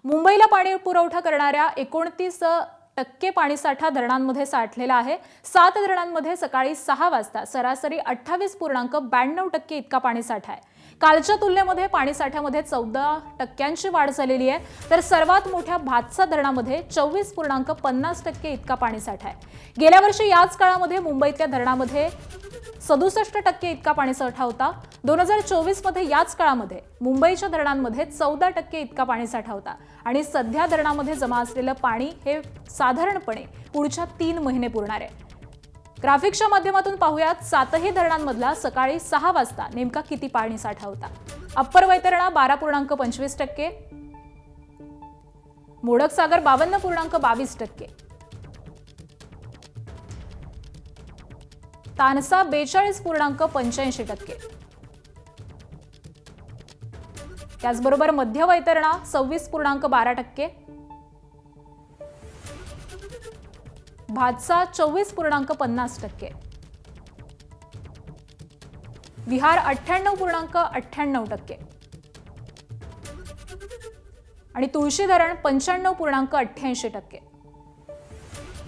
मुंबईला पाणी पुरवठा करणाऱ्या 29% पाणीसाठा धरणांमध्ये साठलेला आहे। 7 धरणांमध्ये सकाळी 6 वाजता सरासरी 28.92% इतका पाणीसाठा आहे। कालच्या तुलनेमध्ये पाणीसाठ्यामध्ये 14% वाढ झालेली आहे, तर सर्वात मोठ्या भातसा धरणामध्ये 24.50% इतका पाणीसाठा आहे। गेल्या वर्षी याच काळामध्ये मुंबईतल्या धरणामध्ये 67% इतका पाणीसाठा होता। 2024 मध्ये याच काळामध्ये मुंबईच्या धरणांमध्ये 14% इतका पाणीसाठा होता आणि सध्या धरणामध्ये जमा असलेलं पाणी हे साधारणपणे पुढच्या 3 महिने पुरणार आहे। ग्राफिक्सच्या माध्यमातून पाहूयात 7ही धरणांमधला सकाळी 6 वाजता नेमका किती पाणीसाठा होता। अप्पर वैतरणा 12.25%, मोडक सागर 52.22%, तानसा 42.85%, त्याचबरोबर मध्य वैतरणा 26.12%, भातसा 24.50%, विहार 98.98% आणि तुळशी धरण 95.88%।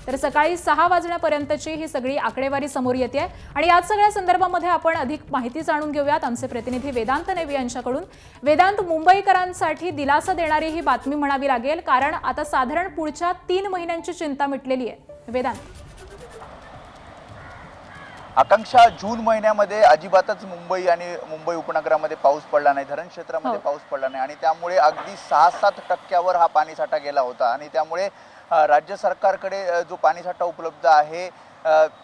तर सकाळी 6 वाजण्यापर्यंतची ही सगळी आकडेवारी समोर येते आणि याच सगळ्या संदर्भामध्ये आपण अधिक माहिती जाणून घेऊयात आमचे प्रतिनिधी वेदांत नेवी यांच्याकडून। वेदांत, मुंबईकरांसाठी दिलासा देणारी ही बातमी म्हणावी लागेल, कारण आता साधारण पुढच्या 3 महिन्यांची चिंता मिटलेली आहे। वेदांत, आकांक्षा, जून महिन्यामध्ये अजिबातच मुंबई आणि मुंबई उपनगरामध्ये पाऊस पडला नाही, धरण क्षेत्रामध्ये पाऊस पडला नाही आणि त्यामुळे अगदी 6-7% हा पाणीसाठा गेला होता आणि त्यामुळे राज्य सरकारकडे जो पाणीसाठा उपलब्ध आहे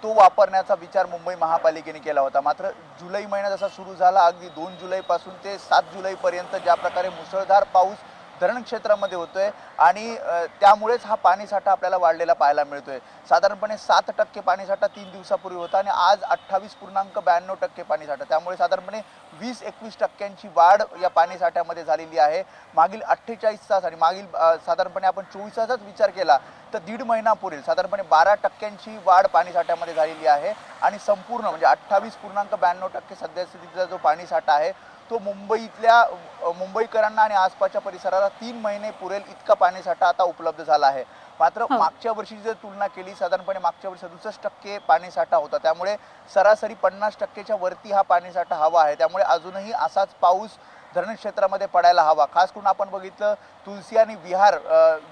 तो वापरण्याचा विचार मुंबई महापालिकेने केला होता। मात्र जुलै महिना जसा सुरू झाला, अगदी 2 जुलैपासून ते 7 जुलैपर्यंत ज्या प्रकारे मुसळधार पाऊस धरण क्षेत्रामध्ये होतोय आणि त्यामुळेच हा पाणीसाठा आपल्याला वाढलेला पाहायला मिळतोय। साधारणपणे 7% पाणीसाठा 3 दिवसापूर्वी होता आणि आज 28.92% पाणीसाठा, त्यामुळे साधारणपणे 20-21% वाढ या पाणीसाठ्यामध्ये झालेली आहे। मागील 48 तास आणि मागील साधारणपणे आपण 24 तासाचा विचार केला तर दीड महिना पुरेल, साधारणपणे 12% वाढ पाणीसाठ्यामध्ये झालेली आहे आणि संपूर्ण म्हणजे 28.92% सद्यस्थितीचा जो पाणीसाठा आहे तो मुंबईकरांना आणि आसपासच्या परिसराला 3 महिने पुरेल इतका पाणीसाठा आता उपलब्ध झाला आहे। मात्र मागच्या वर्षीची जर तुलना केली, साधारणपणे मागच्या वर्षी 67% पाणीसाठा होता, त्यामुळे सरासरी 50%च्या वरती हा पाणीसाठा हवा आहे। त्यामुळे अजूनही असाच पाऊस धरण क्षेत्रामध्ये पडायला हवा। खास करून आपण बघितलं तुलसी आणि विहार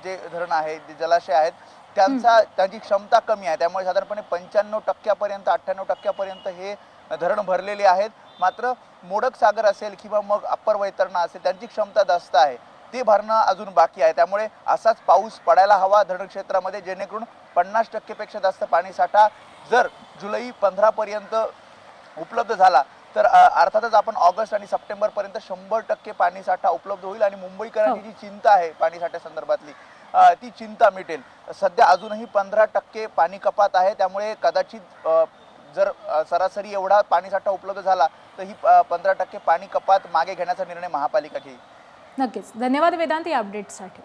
जे धरण आहे, जे जलाशय आहेत, त्यांची क्षमता कमी आहे, त्यामुळे साधारणपणे 95% 98% हे धरण भरलेले आहेत। मात्र मोडक सागर असेल किंवा मग अप्पर वैतरणा असेल, त्यांची क्षमता जास्त आहे, ते भरणं अजून बाकी आहे। त्यामुळे असाच पाऊस पडायला हवा धरण क्षेत्रामध्ये, जेणेकरून 50% पेक्षा जास्त पाणीसाठा जर जुलै 15 पर्यंत उपलब्ध झाला तर अर्थातच आपण ऑगस्ट आणि सप्टेंबर पर्यंत 100% पाणीसाठा उपलब्ध होईल आणि मुंबईकरांची जी चिंता आहे पाणीसाठ्या संदर्भातली ती चिंता मिटेल। सध्या अजूनही 15% पाणी कपात आहे, त्यामुळे कदाचित जर सरासरी एवढा पाणीसाठा उपलब्ध झाला तर ही 15% पाणी कपात मागे घेण्याचा निर्णय महापालिका घेईल। नक्कीच, धन्यवाद वेदांत या अपडेटसाठी।